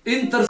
In तर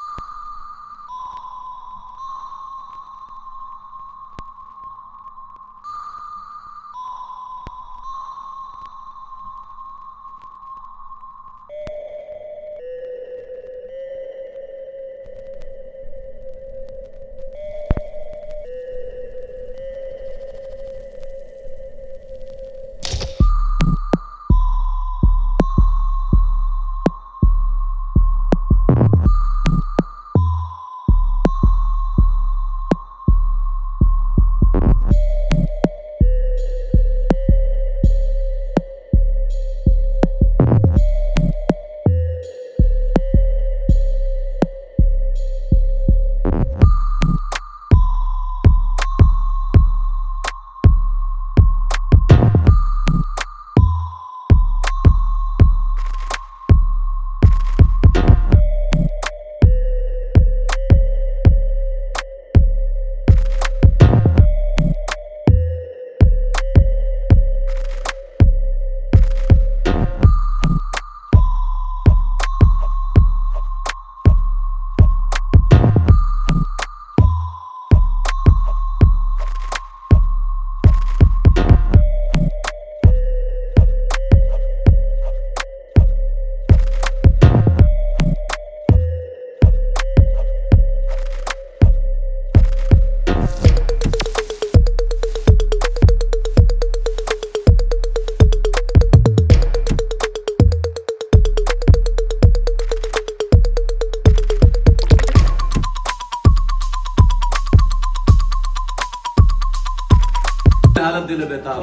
हालत दिल बेताब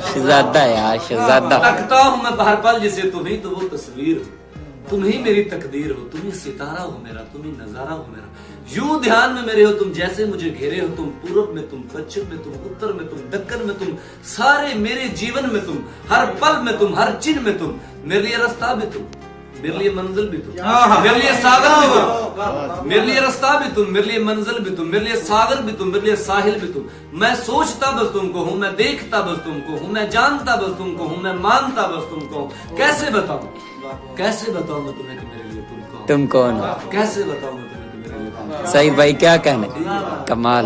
शहजादा यार शहजादा। तकता हूँ मैं हर पल जिसे तुम ही तो वो तस्वीर हो, तुम ही मेरी तकदीर हो, तुम ही सितारा हो मेरा, तुम ही नजारा हो मेरा। यूं ध्यान में मेरे हो तुम, जैसे मुझे घेरे हो तुम, पूरब में तुम, पश्चिम में तुम, उत्तर में तुम, दक्कन में तुम, सारे मेरे जीवन में तुम, हर पल में तुम, हर चिन्ह में तुम। मेरे लिए रास्ता भी तुम, मेरे लिए मंजिल भी तुम, मेरे लिए सागर भी तुम, मेरे लिए रास्ता भी तुम, मेरे लिए मंजिल भी तुम, मेरे लिए सागर भी तुम, मेरे लिए साहिल भी तुम। मैं सोचता बस तुमको हूँ, मैं देखता बस तुमको हूँ, मैं जानता बस तुमको हूँ, मैं मानता बस तुमको हूँ। कैसे बताऊं, कैसे बताऊं मैं तुम्हें कि मेरे लिए तुम कौन, तुम कौन हो? कैसे बताऊं मैं तुम्हें कि मेरे लिए तुम कौन? सही भाई क्या कहने, कमाल।